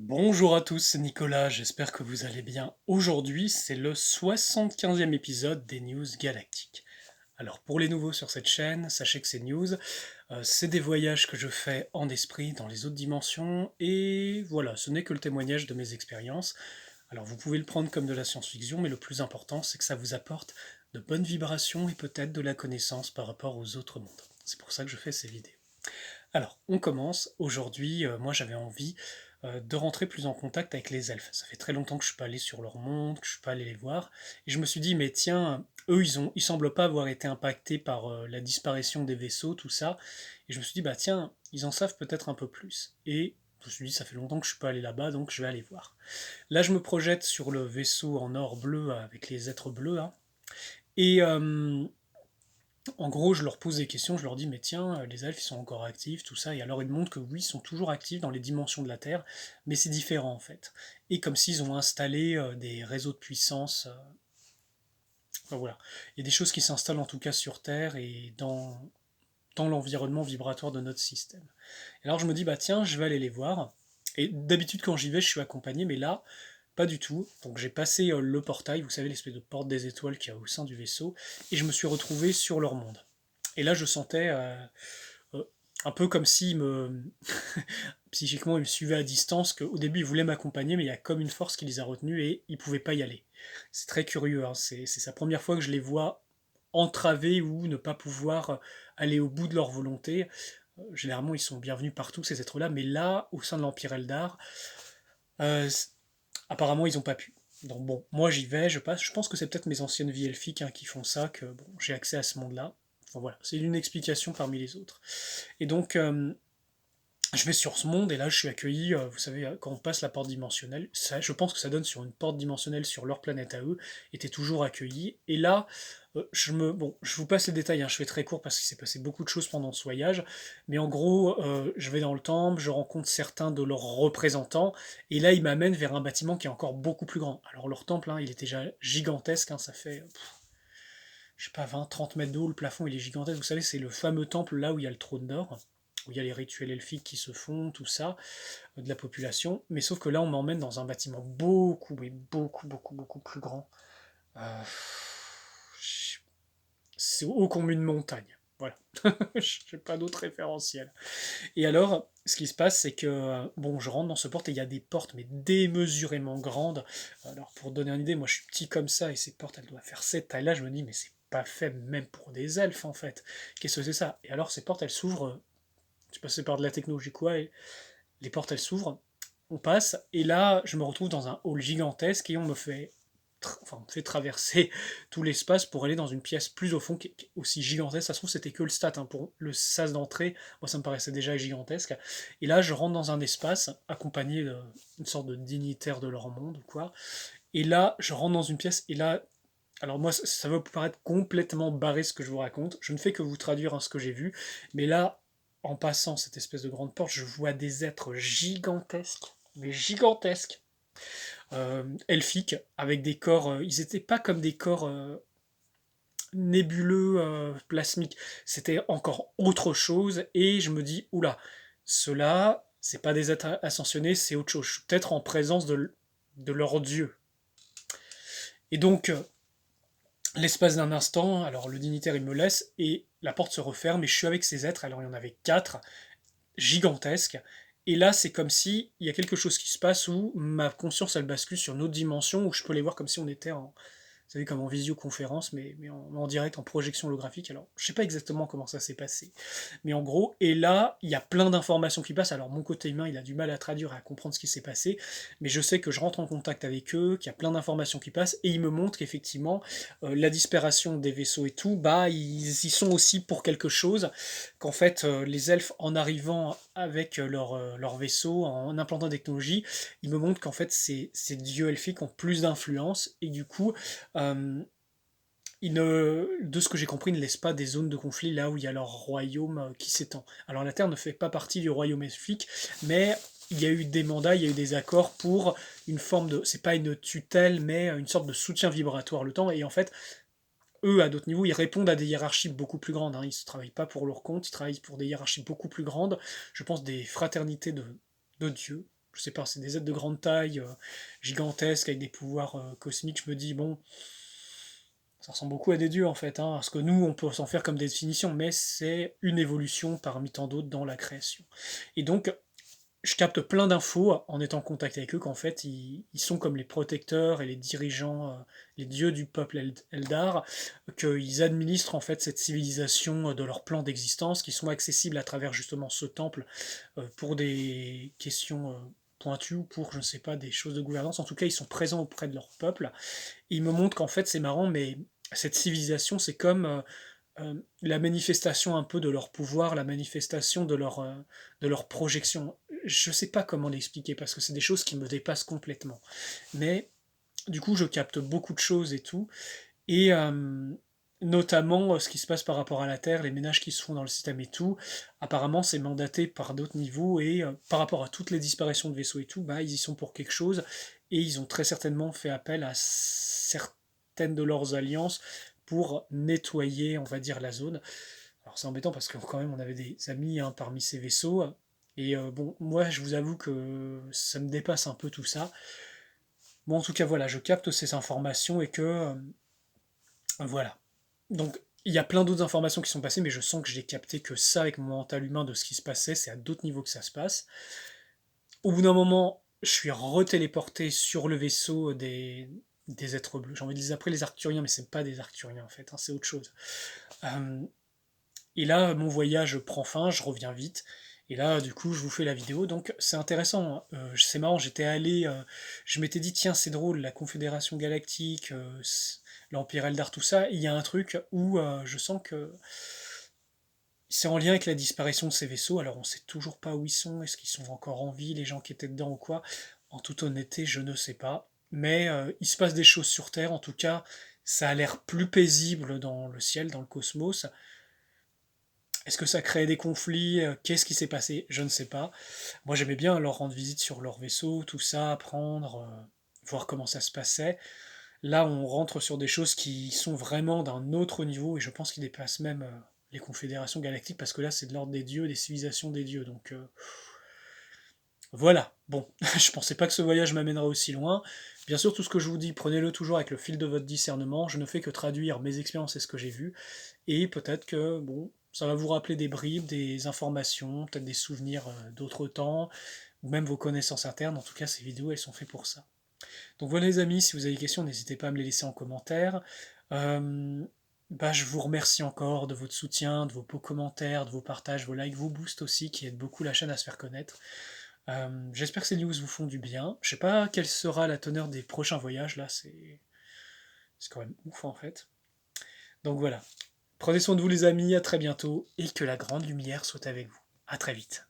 Bonjour à tous, c'est Nicolas, j'espère que vous allez bien. Aujourd'hui, c'est le 75e épisode des News Galactiques. Alors pour les nouveaux sur cette chaîne, sachez que ces news, c'est des voyages que je fais en esprit dans les autres dimensions, et voilà, ce n'est que le témoignage de mes expériences. Alors vous pouvez le prendre comme de la science-fiction, mais le plus important, c'est que ça vous apporte de bonnes vibrations et peut-être de la connaissance par rapport aux autres mondes. C'est pour ça que je fais ces vidéos. Alors, on commence. Aujourd'hui, moi j'avais envie de rentrer plus en contact avec les elfes. Ça fait très longtemps que je suis pas allé sur leur monde, que je suis pas allé les voir. Et je me suis dit, mais tiens, eux, ils semblent pas avoir été impactés par la disparition des vaisseaux, tout ça. Et je me suis dit, bah tiens, ils en savent peut-être un peu plus. Et je me suis dit, ça fait longtemps que je suis pas allé là-bas, donc je vais aller voir. Là, je me projette sur le vaisseau en or bleu avec les êtres bleus, hein. Et en gros, je leur pose des questions, je leur dis, mais tiens, les elfes, ils sont encore actifs, tout ça, et alors ils me montrent que oui, ils sont toujours actifs dans les dimensions de la Terre, mais c'est différent en fait. Et comme s'ils ont installé des réseaux de puissance, enfin voilà, il y a des choses qui s'installent en tout cas sur Terre et dans l'environnement vibratoire de notre système. Et alors je me dis, bah tiens, je vais aller les voir, et d'habitude quand j'y vais, je suis accompagné, mais là, pas du tout. Donc j'ai passé le portail, vous savez, l'espèce de porte des étoiles qu'il y a au sein du vaisseau, et je me suis retrouvé sur leur monde. Et là, je sentais euh, un peu comme si psychiquement, ils me suivaient à distance, qu'au début, ils voulaient m'accompagner, mais il y a comme une force qui les a retenus et ils ne pouvaient pas y aller. C'est très curieux, hein. C'est sa première fois que je les vois entravés ou ne pas pouvoir aller au bout de leur volonté. Généralement, ils sont bienvenus partout, ces êtres-là, mais là, au sein de l'Empire Eldar, euh, apparemment, ils n'ont pas pu. Donc bon, moi j'y vais, je passe. Je pense que c'est peut-être mes anciennes vies elfiques hein, qui font ça, que bon, j'ai accès à ce monde-là. Enfin voilà, c'est une explication parmi les autres. Et donc, je vais sur ce monde et là, je suis accueilli. Vous savez, quand on passe la porte dimensionnelle, ça, je pense que ça donne sur une porte dimensionnelle sur leur planète à eux. Et t'es toujours accueilli. Et là, bon, je vous passe les détails. Hein, je fais très court parce qu'il s'est passé beaucoup de choses pendant ce voyage. Mais en gros, je vais dans le temple, je rencontre certains de leurs représentants. Et là, ils m'amènent vers un bâtiment qui est encore beaucoup plus grand. Alors leur temple, hein, il est déjà gigantesque. Hein, ça fait je sais pas, 20-30 mètres de haut, le plafond il est gigantesque. Vous savez, c'est le fameux temple là où il y a le trône d'or, où il y a les rituels elfiques qui se font, tout ça, de la population. Mais sauf que là, on m'emmène dans un bâtiment beaucoup, mais beaucoup plus grand. Euh, c'est haut comme une montagne. Voilà. Je n'ai pas d'autre référentiel. Et alors, ce qui se passe, c'est que, bon, je rentre dans ce porte et il y a des portes, mais démesurément grandes. Alors, pour donner une idée, moi je suis petit comme ça et ces portes, elles doivent faire cette taille-là. Je me dis, mais c'est pas fait même pour des elfes en fait. Qu'est-ce que c'est ça? Et alors, ces portes, elles s'ouvrent. Je sais pas si c'est par de la technologie quoi, et les portes, elles s'ouvrent. On passe, et là, je me retrouve dans un hall gigantesque et on me fait enfin, on fait traverser tout l'espace pour aller dans une pièce plus au fond, qui est aussi gigantesque. Ça se trouve, c'était que le stat. Hein, pour le sas d'entrée, moi, ça me paraissait déjà gigantesque. Et là, je rentre dans un espace, accompagné d'une sorte de dignitaire de leur monde, ou quoi. Et là, je rentre dans une pièce, et là, alors moi, ça va vous paraître complètement barré ce que je vous raconte. Je ne fais que vous traduire hein, ce que j'ai vu. Mais là, en passant cette espèce de grande porte, je vois des êtres gigantesques, mais gigantesques, elfiques, avec des corps. Ils n'étaient pas comme des corps nébuleux, plasmiques. C'était encore autre chose. Et je me dis, oula, ceux-là, c'est pas des êtres ascensionnés, c'est autre chose. Je suis peut-être en présence de leur dieu. Et donc, l'espace d'un instant, alors le dignitaire il me laisse et la porte se referme et je suis avec ces êtres. Alors il y en avait quatre, gigantesques. Et là, c'est comme si il y a quelque chose qui se passe où ma conscience elle bascule sur une autre dimension où je peux les voir comme si on était en, vous savez, comme en visioconférence, mais en direct, en projection holographique. Alors, je sais pas exactement comment ça s'est passé, mais en gros, et là, il y a plein d'informations qui passent. Alors, mon côté humain, il a du mal à traduire, à comprendre ce qui s'est passé, mais je sais que je rentre en contact avec eux, qu'il y a plein d'informations qui passent, et ils me montrent qu'effectivement, la disparition des vaisseaux et tout, bah, ils y sont aussi pour quelque chose, qu'en fait, les elfes, en arrivant avec leur vaisseau, en implantant des technologies, ils me montrent qu'en fait, ces dieux elfiques ont plus d'influence, et du coup, euh, de ce que j'ai compris, ils ne laissent pas des zones de conflit là où il y a leur royaume qui s'étend. Alors la Terre ne fait pas partie du royaume elfique, mais il y a eu des mandats, il y a eu des accords pour une forme de, c'est pas une tutelle, mais une sorte de soutien vibratoire le temps. Et en fait, eux, à d'autres niveaux, ils répondent à des hiérarchies beaucoup plus grandes. Hein. Ils ne travaillent pas pour leur compte, ils travaillent pour des hiérarchies beaucoup plus grandes. Je pense des fraternités de Dieu. je sais pas, c'est des êtres de grande taille, gigantesques, avec des pouvoirs cosmiques, je me dis, bon, ça ressemble beaucoup à des dieux en fait, hein, parce que nous, on peut s'en faire comme des définitions, mais c'est une évolution parmi tant d'autres dans la création. Et donc, je capte plein d'infos en étant en contact avec eux qu'en fait ils sont comme les protecteurs et les dirigeants, les dieux du peuple Eldar, qu'ils administrent en fait cette civilisation de leur plan d'existence, qui sont accessibles à travers justement ce temple pour des questions pointues ou pour je ne sais pas des choses de gouvernance. En tout cas, ils sont présents auprès de leur peuple. Et ils me montrent qu'en fait c'est marrant, mais cette civilisation c'est comme la manifestation un peu de leur pouvoir, la manifestation de leur projection. Je sais pas comment l'expliquer parce que c'est des choses qui me dépassent complètement. Mais du coup, je capte beaucoup de choses et tout. Et notamment ce qui se passe par rapport à la Terre, les ménages qui se font dans le système et tout. Apparemment, c'est mandaté par d'autres niveaux et par rapport à toutes les disparitions de vaisseaux et tout, bah, ils y sont pour quelque chose. Et ils ont très certainement fait appel à certaines de leurs alliances pour nettoyer, on va dire, la zone. Alors c'est embêtant parce que quand même on avait des amis hein, parmi ces vaisseaux. Et bon, moi je vous avoue que ça me dépasse un peu tout ça. Bon, en tout cas, voilà, je capte ces informations et que voilà. Donc, il y a plein d'autres informations qui sont passées, mais je sens que j'ai capté que ça avec mon mental humain de ce qui se passait, c'est à d'autres niveaux que ça se passe. Au bout d'un moment, je suis retéléporté sur le vaisseau des êtres bleus. J'ai envie de les appeler les Arcturiens, mais c'est pas des Arcturiens en fait, hein, c'est autre chose. Euh, et là, mon voyage prend fin, je reviens vite. Et là, du coup, je vous fais la vidéo. Donc, c'est intéressant, hein. C'est marrant, j'étais allé. Je m'étais dit, tiens, c'est drôle, la Confédération Galactique, l'Empire Eldar, tout ça. Il y a un truc où je sens que c'est en lien avec la disparition de ces vaisseaux. Alors, on sait toujours pas où ils sont. Est-ce qu'ils sont encore en vie, les gens qui étaient dedans ou quoi? En toute honnêteté, je ne sais pas. Mais il se passe des choses sur Terre. En tout cas, ça a l'air plus paisible dans le ciel, dans le cosmos. Est-ce que ça crée des conflits? Qu'est-ce qui s'est passé? Je ne sais pas. Moi, j'aimais bien leur rendre visite sur leur vaisseau, tout ça, apprendre, voir comment ça se passait. Là, on rentre sur des choses qui sont vraiment d'un autre niveau et je pense qu'ils dépassent même les confédérations galactiques parce que là, c'est de l'ordre des dieux, des civilisations des dieux. Donc voilà. Bon, je pensais pas que ce voyage m'amènerait aussi loin. Bien sûr, tout ce que je vous dis, prenez-le toujours avec le fil de votre discernement. Je ne fais que traduire mes expériences et ce que j'ai vu. Et peut-être que, bon, ça va vous rappeler des bribes, des informations, peut-être des souvenirs d'autres temps, ou même vos connaissances internes. En tout cas, ces vidéos, elles sont faites pour ça. Donc voilà les amis, si vous avez des questions, n'hésitez pas à me les laisser en commentaire. Euh, Bah, je vous remercie encore de votre soutien, de vos beaux commentaires, de vos partages, vos likes, vos boosts aussi, qui aident beaucoup la chaîne à se faire connaître. J'espère que ces news vous font du bien. Je sais pas quelle sera la teneur des prochains voyages, là, c'est quand même ouf en fait. Donc voilà. Prenez soin de vous les amis, à très bientôt, et que la grande lumière soit avec vous. À très vite.